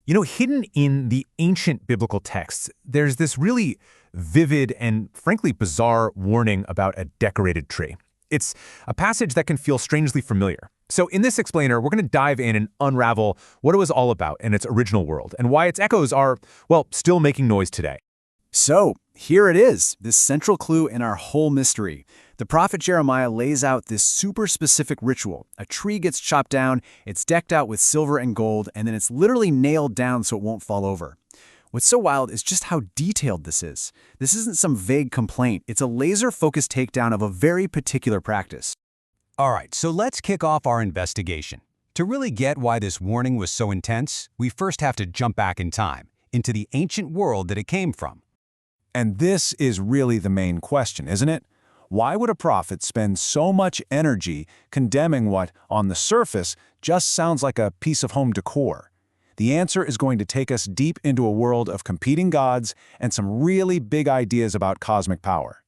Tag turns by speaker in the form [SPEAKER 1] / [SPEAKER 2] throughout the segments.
[SPEAKER 1] Hidden in the ancient biblical texts, there's this really vivid and frankly bizarre warning about a decorated tree. It's a passage that can feel strangely familiar. So in this explainer, we're going to dive in and unravel what it was all about in its original world and why its echoes are, well, still making noise today.
[SPEAKER 2] So, here it is, this central clue in our whole mystery. The prophet Jeremiah lays out this super specific ritual. A tree gets chopped down, it's decked out with silver and gold, and then it's literally nailed down so it won't fall over. What's so wild is just how detailed this is. This isn't some vague complaint, it's a laser-focused takedown of a very particular practice.
[SPEAKER 3] All right, so let's kick off our investigation. To really get why this warning was so intense, we first have to jump back in time, into the ancient world that it came from.
[SPEAKER 4] And this is really the main question, isn't it? Why would a prophet spend so much energy condemning what, on the surface, just sounds like a piece of home decor? The answer is going to take us deep into a world of competing gods and some really big ideas about cosmic power.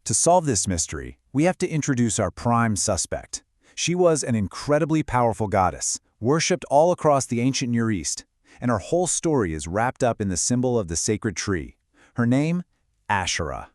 [SPEAKER 2] To solve this mystery, we have to introduce our prime suspect. She was an incredibly powerful goddess, worshipped all across the ancient Near East, and her whole story is wrapped up in the symbol of the sacred tree. Her name? Asherah.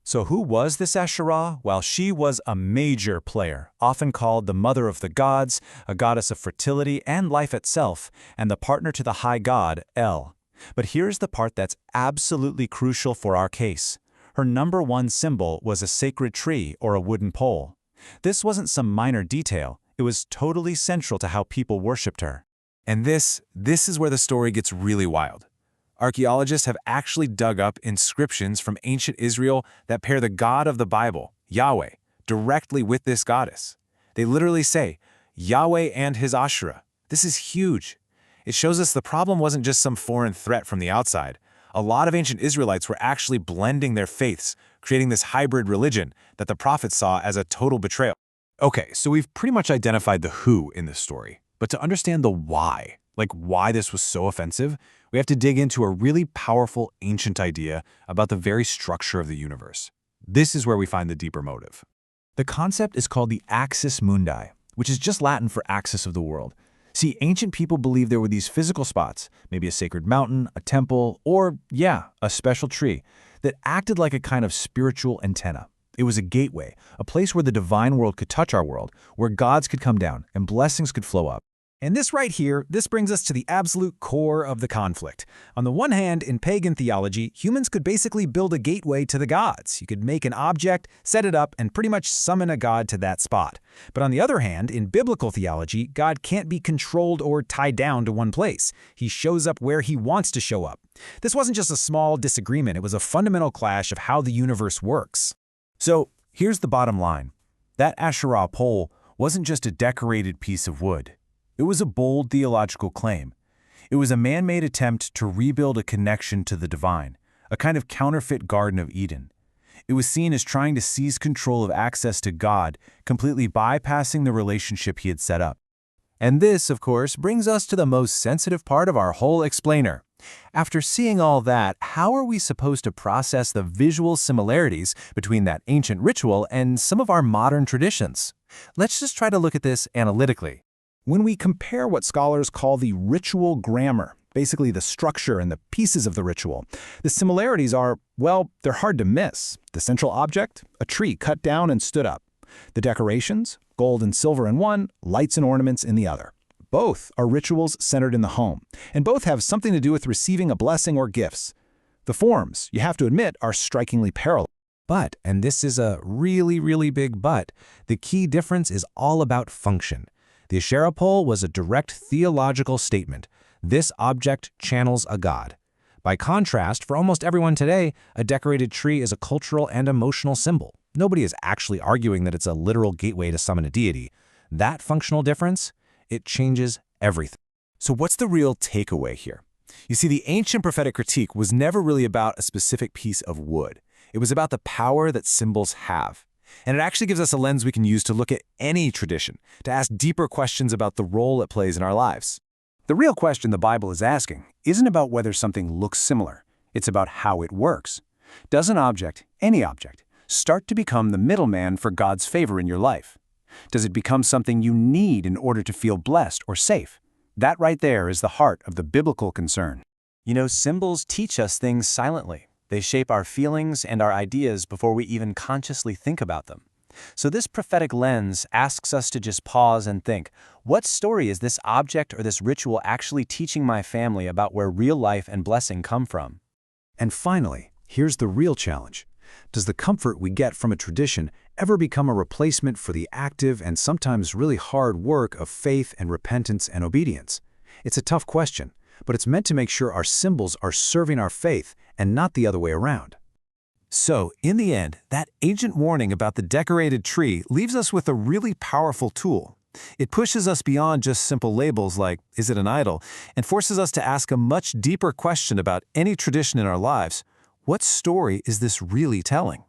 [SPEAKER 4] So who was this Asherah? Well, she was a major player, often called the mother of the gods, a goddess of fertility and life itself, and the partner to the high god, El. But here's the part that's absolutely crucial for our case. Her number one symbol was a sacred tree or a wooden pole. This wasn't some minor detail, it was totally central to how people worshipped her.
[SPEAKER 1] And this is where the story gets really wild. Archaeologists have actually dug up inscriptions from ancient Israel that pair the God of the Bible, Yahweh, directly with this goddess. They literally say, Yahweh and his Asherah. This is huge. It shows us the problem wasn't just some foreign threat from the outside. A lot of ancient Israelites were actually blending their faiths, creating this hybrid religion that the prophets saw as a total betrayal. Okay, so we've pretty much identified the who in this story, but to understand the why, like why this was so offensive, we have to dig into a really powerful ancient idea about the very structure of the universe. This is where we find the deeper motive.
[SPEAKER 4] The concept is called the axis mundi, which is just Latin for axis of the world. See, ancient people believed there were these physical spots, maybe a sacred mountain, a temple, or, a special tree, that acted like a kind of spiritual antenna. It was a gateway, a place where the divine world could touch our world, where gods could come down and blessings could flow up.
[SPEAKER 5] And this right here, this brings us to the absolute core of the conflict. On the one hand, in pagan theology, humans could basically build a gateway to the gods. You could make an object, set it up, and pretty much summon a god to that spot. But on the other hand, in biblical theology, God can't be controlled or tied down to one place. He shows up where he wants to show up. This wasn't just a small disagreement, it was a fundamental clash of how the universe works.
[SPEAKER 4] So here's the bottom line. That Asherah pole wasn't just a decorated piece of wood. It was a bold theological claim. It was a man-made attempt to rebuild a connection to the divine, a kind of counterfeit Garden of Eden. It was seen as trying to seize control of access to God, completely bypassing the relationship he had set up.
[SPEAKER 1] And this, of course, brings us to the most sensitive part of our whole explainer. After seeing all that, how are we supposed to process the visual similarities between that ancient ritual and some of our modern traditions? Let's just try to look at this analytically.
[SPEAKER 5] When we compare what scholars call the ritual grammar, basically the structure and the pieces of the ritual, the similarities are, well, they're hard to miss. The central object, a tree cut down and stood up. The decorations, gold and silver in one, lights and ornaments in the other. Both are rituals centered in the home, and both have something to do with receiving a blessing or gifts. The forms, you have to admit, are strikingly parallel.
[SPEAKER 1] But, and this is a really, really big but, the key difference is all about function. The Asherah pole was a direct theological statement. This object channels a god. By contrast, for almost everyone today, a decorated tree is a cultural and emotional symbol. Nobody is actually arguing that it's a literal gateway to summon a deity. That functional difference, it changes everything. So what's the real takeaway here? You see, the ancient prophetic critique was never really about a specific piece of wood. It was about the power that symbols have. And it actually gives us a lens we can use to look at any tradition, to ask deeper questions about the role it plays in our lives.
[SPEAKER 2] The real question the Bible is asking isn't about whether something looks similar. It's about how it works. Does an object, any object, start to become the middleman for God's favor in your life? Does it become something you need in order to feel blessed or safe? That right there is the heart of the biblical concern.
[SPEAKER 6] You know, symbols teach us things silently. They shape our feelings and our ideas before we even consciously think about them. So this prophetic lens asks us to just pause and think, what story is this object or this ritual actually teaching my family about where real life and blessing come from?
[SPEAKER 2] And finally, here's the real challenge. Does the comfort we get from a tradition ever become a replacement for the active and sometimes really hard work of faith and repentance and obedience? It's a tough question, but it's meant to make sure our symbols are serving our faith and not the other way around.
[SPEAKER 1] So, in the end, that ancient warning about the decorated tree leaves us with a really powerful tool. It pushes us beyond just simple labels like, is it an idol, and forces us to ask a much deeper question about any tradition in our lives. What story is this really telling?